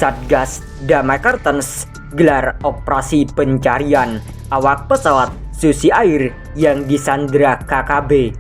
Satgas Damai Kartens gelar operasi pencarian awak pesawat Susi Air yang disandra KKB.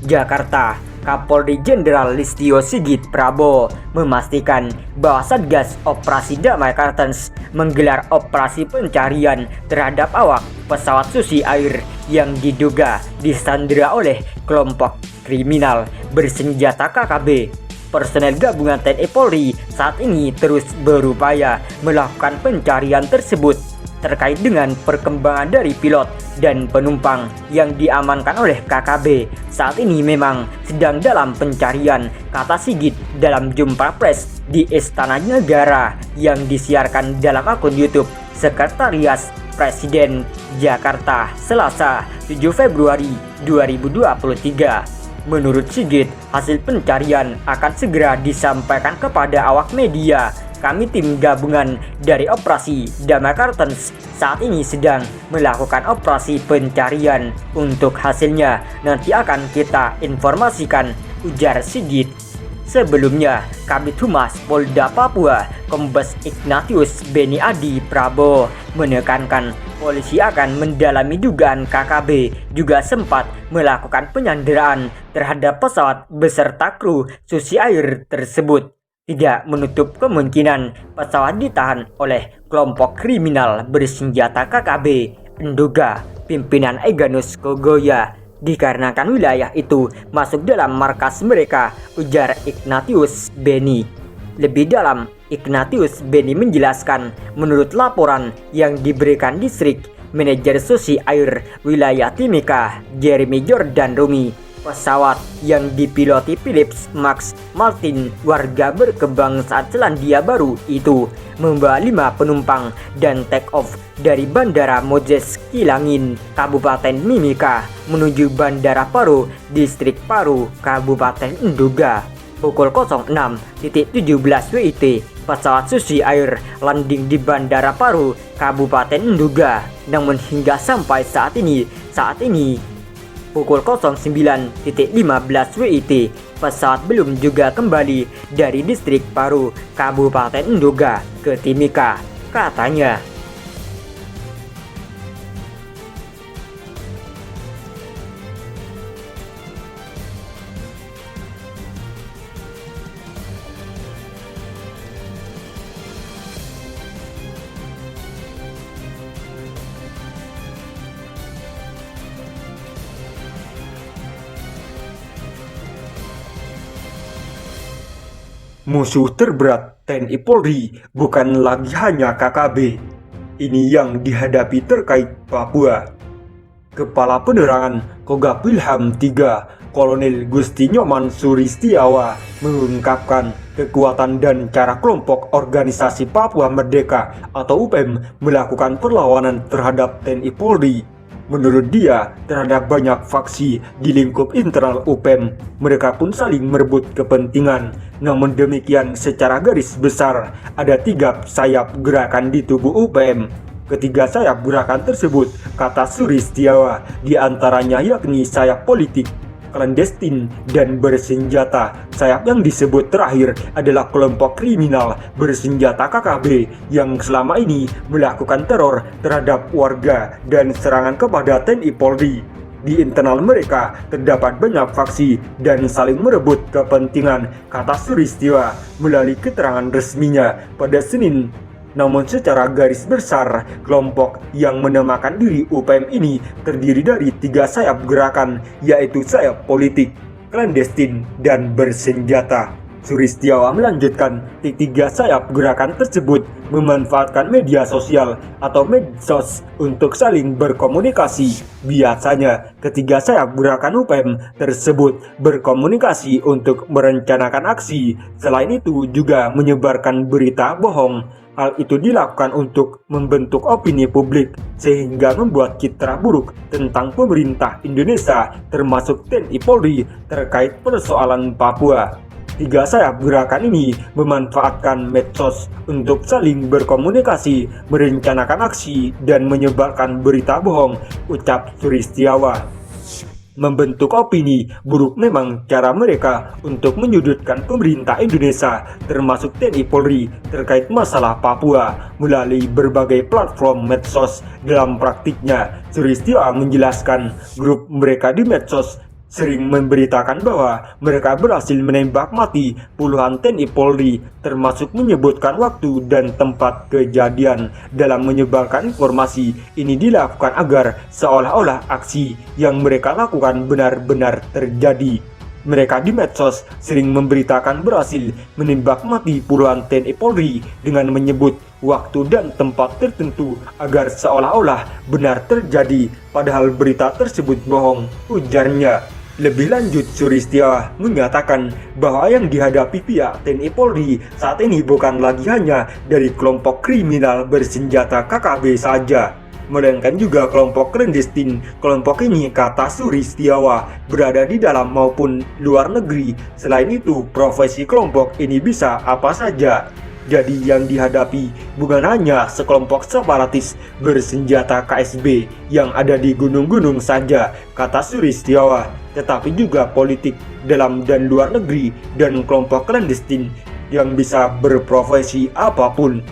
Jakarta, Kapolri Jenderal Listio Sigit Prabowo memastikan bahwa Satgas Operasi Damai Kartens menggelar operasi pencarian terhadap awak pesawat Susi Air yang diduga disandra oleh kelompok kriminal bersenjata KKB. Personel gabungan TNI Polri saat ini terus berupaya melakukan pencarian tersebut terkait dengan perkembangan dari pilot dan penumpang yang diamankan oleh KKB. Saat ini memang sedang dalam pencarian, kata Sigit dalam jumpa pers di Istana Negara yang disiarkan dalam akun YouTube Sekretariat Presiden Jakarta Selasa 7 Februari 2023. Menurut Sigit, hasil pencarian akan segera disampaikan kepada awak media. Kami tim gabungan dari Operasi Damai Kartens saat ini sedang melakukan operasi pencarian. Untuk hasilnya nanti akan kita informasikan, ujar Sigit. Sebelumnya, Kabid Humas Polda Papua, Kombes Ignatius Beni Adi Prabowo menekankan polisi akan mendalami dugaan KKB juga sempat melakukan penyanderaan terhadap pesawat beserta kru Susi Air tersebut. Tidak menutup kemungkinan pesawat ditahan oleh kelompok kriminal bersenjata KKB, menduga pimpinan Egyanus Kogoya, dikarenakan wilayah itu masuk dalam markas mereka, ujar Ignatius Beni. Lebih dalam, Ignatius Beni menjelaskan, menurut laporan yang diberikan distrik manajer Susi Air wilayah Timika, Jeremy Jordan Rumi, pesawat yang dipiloti Philips Max Martin warga berkembang saat Selandia Baru itu membawa 5 penumpang dan take off dari Bandara Moses Kilangin, Kabupaten Mimika menuju Bandara Paru, Distrik Paru, Kabupaten Nduga. Pukul 06.17 WIT, pesawat Susi Air landing di Bandara Paru, Kabupaten Nduga. Namun hingga sampai saat ini pukul 09.15 WIT, pesawat belum juga kembali dari Distrik Paru, Kabupaten Nduga ke Timika, katanya. Musuh terberat TNI Polri bukan lagi hanya KKB. Ini yang dihadapi terkait Papua. Kepala Penerangan Kogab Wilham III, Kolonel Gusti Nyoman Sulistiawa mengungkapkan kekuatan dan cara kelompok organisasi Papua Merdeka atau UPM melakukan perlawanan terhadap TNI Polri. Menurut dia, terhadap banyak faksi di lingkup internal UPM, mereka pun saling merebut kepentingan. Namun demikian, secara garis besar, ada 3 sayap gerakan di tubuh UPM. Ketiga sayap gerakan tersebut, kata Sulistiawa, diantaranya yakni sayap politik, klandestin, dan bersenjata. Sayap yang disebut terakhir adalah kelompok kriminal bersenjata KKB yang selama ini melakukan teror terhadap warga dan serangan kepada TNI Polri. Di internal mereka terdapat banyak faksi dan saling merebut kepentingan, kata Sulistiawa melalui keterangan resminya pada Senin. Namun secara garis besar, kelompok yang menamakan diri UPM ini terdiri dari 3 sayap gerakan, yaitu sayap politik, klandestin, dan bersenjata. Sulistiawa melanjutkan, 3 sayap gerakan tersebut memanfaatkan media sosial atau medsos untuk saling berkomunikasi. Biasanya, ketiga sayap gerakan UPM tersebut berkomunikasi untuk merencanakan aksi. Selain itu juga menyebarkan berita bohong. Hal itu dilakukan untuk membentuk opini publik sehingga membuat citra buruk tentang pemerintah Indonesia termasuk TNI Polri terkait persoalan Papua. 3 sayap gerakan ini memanfaatkan medsos untuk saling berkomunikasi, merencanakan aksi, dan menyebarkan berita bohong, ucap Sulistiawa. membentuk opini buruk memang cara mereka untuk menyudutkan pemerintah Indonesia termasuk TNI Polri terkait masalah Papua melalui berbagai platform medsos. Dalam praktiknya, Sulistiawa menjelaskan grup mereka di medsos sering memberitakan bahwa mereka berhasil menembak mati puluhan TNI Polri, termasuk menyebutkan waktu dan tempat kejadian. Dalam menyebarkan informasi ini dilakukan agar seolah-olah aksi yang mereka lakukan benar-benar terjadi. Mereka di medsos sering memberitakan berhasil menembak mati puluhan TNI Polri dengan menyebut waktu dan tempat tertentu agar seolah-olah benar terjadi, padahal berita tersebut bohong, ujarnya. Lebih lanjut, Sulistiawa menyatakan bahwa yang dihadapi pihak TNI Polri saat ini bukan lagi hanya dari kelompok kriminal bersenjata KKB saja, melainkan juga kelompok clandestine. Kelompok ini, kata Sulistiawa, berada di dalam maupun luar negeri. Selain itu, profesi kelompok ini bisa apa saja. Jadi yang dihadapi bukan hanya sekelompok separatis bersenjata KSB yang ada di gunung-gunung saja, kata Sulistiawa, tetapi juga politik dalam dan luar negeri dan kelompok clandestine yang bisa berprofesi apapun.